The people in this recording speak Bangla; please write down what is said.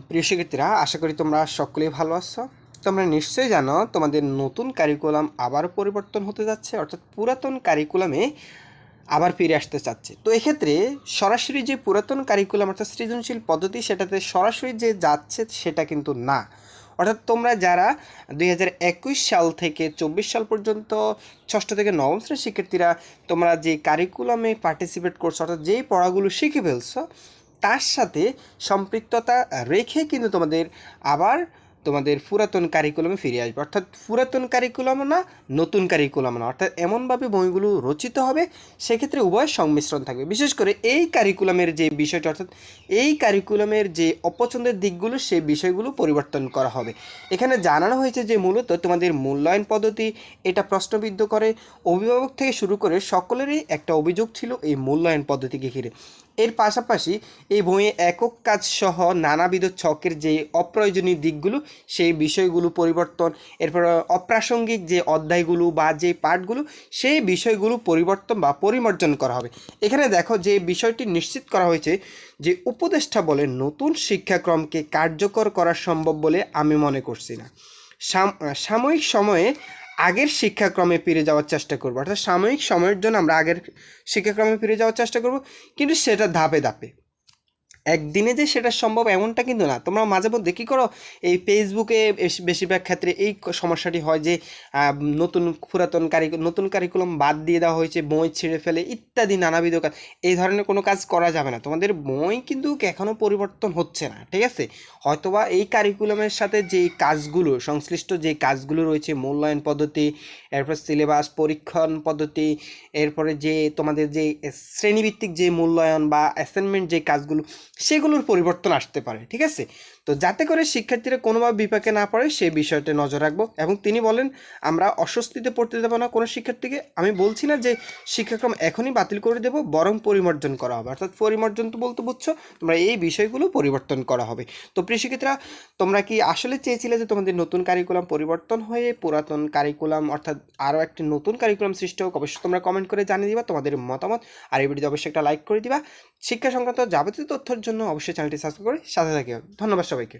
প্রিয় শিক্ষার্থীরা, আশা করি তোমরা সকলেই ভালো আছো। তোমরা নিশ্চয়ই জানো তোমাদের নতুন কারিকুলাম আবারও পরিবর্তন হতে যাচ্ছে, অর্থাৎ পুরাতন কারিকুলামে আবার ফিরে আসতে চাচ্ছে। তো এক্ষেত্রে সরাসরি যে পুরাতন কারিকুলাম অর্থাৎ সৃজনশীল পদ্ধতি সেটাতে সরাসরি যে যাচ্ছে সেটা কিন্তু না। অর্থাৎ তোমরা যারা 2021 সাল থেকে 24 সাল পর্যন্ত ষষ্ঠ থেকে নবম শ্রেণীর শিক্ষার্থীরা তোমরা যে কারিকুলামে পার্টিসিপেট করছো, অর্থাৎ যেই পড়াগুলো শিখে ফেলছো তার সাথে সম্পৃক্ততা রেখে কিন্তু তোমাদের পুরাতন কারিকুলামে ফিরে আসবে। অর্থাৎ পুরাতন কারিকুলামও না, নতুন কারিকুলামও না, অর্থাৎ এমনভাবে বইগুলো রচিত হবে সেক্ষেত্রে উভয় সংমিশ্রণ থাকবে। বিশেষ করে এই কারিকুলামের যে বিষয়টা, অর্থাৎ এই কারিকুলামের যে অপছন্দের দিকগুলো সেই বিষয়গুলো পরিবর্তন করা হবে। এখানে জানানো হয়েছে যে মূলত তোমাদের মূল্যায়ন পদ্ধতি এটা প্রশ্নবিদ্ধ করে। অভিভাবক থেকে শুরু করে সকলেরই একটা অভিযোগ ছিল এই মূল্যায়ন পদ্ধতিকে ঘিরে। এর পাশাপাশি এই বইয়ে একক কাজ সহ নানাবিধ ছকের যে অপ্রয়োজনীয় দিকগুলো সেই বিষয়গুলো পরিবর্তন, এরপর অপ্রাসঙ্গিক যে অধ্যায়গুলো বা যে পাঠগুলো সেই বিষয়গুলো পরিবর্তন বা পরিমার্জন করা হবে। এখানে দেখো যে বিষয়টি নিশ্চিত করা হয়েছে যে উপদেষ্টা বলে নতুন শিক্ষাক্রমকে কার্যকর করা সম্ভব বলে আমি মনে করছি না। সাময়িক সময়ে আগের শিক্ষাক্রমে ফিরে যাওয়ার চেষ্টা করব, অর্থাৎ সাময়িক সময়ের জন্য আমরা আগের শিক্ষাক্রমে ফিরে যাওয়ার চেষ্টা করব, কিন্তু সেটা ধাপে ধাপে, একদিনে যে সেটা সম্ভব এমনটা কিন্তু না। তোমরা মাঝে মধ্যে কী করো, এই ফেসবুকে বেশিরভাগ ক্ষেত্রে এই সমস্যাটি হয় যে নতুন কারিকুলাম বাদ দিয়ে দেওয়া হয়েছে, বই ছিঁড়ে ফেলে ইত্যাদি নানাবিধ কাজ। এই ধরনের কোনো কাজ করা যাবে না। তোমাদের বই কিন্তু এখনও পরিবর্তন হচ্ছে না, ঠিক আছে? হয়তোবা এই কারিকুলামের সাথে যে কাজগুলো সংশ্লিষ্ট যে কাজগুলো রয়েছে, মূল্যায়ন পদ্ধতি, এরপর সিলেবাস, পরীক্ষণ পদ্ধতি, এরপরে যে তোমাদের যে শ্রেণীভিত্তিক যে মূল্যায়ন বা অ্যাসাইনমেন্ট যে কাজগুলো সেগুলোর পরিবর্তন আসতে পারে, ঠিক আছে? তো যাতে করে শিক্ষার্থীরা কোনোভাবে বিপাকে না পড়ে সেই বিষয়টা নজর রাখবো। এবং তিনি বলেন আমরা অস্বস্তিতে পড়তে দেবো না কোনো শিক্ষার্থীকে। আমি বলছি না যে শিক্ষাক্রম এখনই বাতিল করে দেবো, বরং পরিমার্জন করা হবে। অর্থাৎ পরিমার্জন তো বলতে বুঝছো তোমরা এই বিষয়গুলো পরিবর্তন করা হবে। তো প্রিয় শিক্ষার্থীরা, তোমরা কি আসলে চেয়েছিলে যে তোমাদের নতুন কারিকুলাম পরিবর্তন হয়ে পুরাতন কারিকুলাম অর্থাৎ আরও একটি নতুন কারিকুলাম সৃষ্টি হোক? অবশ্যই তোমরা কমেন্ট করে জানিয়ে দিবা তোমাদের মতামত। আর এই ভিডিওতে অবশ্যই একটা লাইক করে দিবা। শিক্ষা সংক্রান্ত যাবতীয় তথ্যের জন্য অবশ্যই চ্যানেলটি সাবস্ক্রাইব করে সাথে থাকিও। ধন্যবাদ সবাইকে।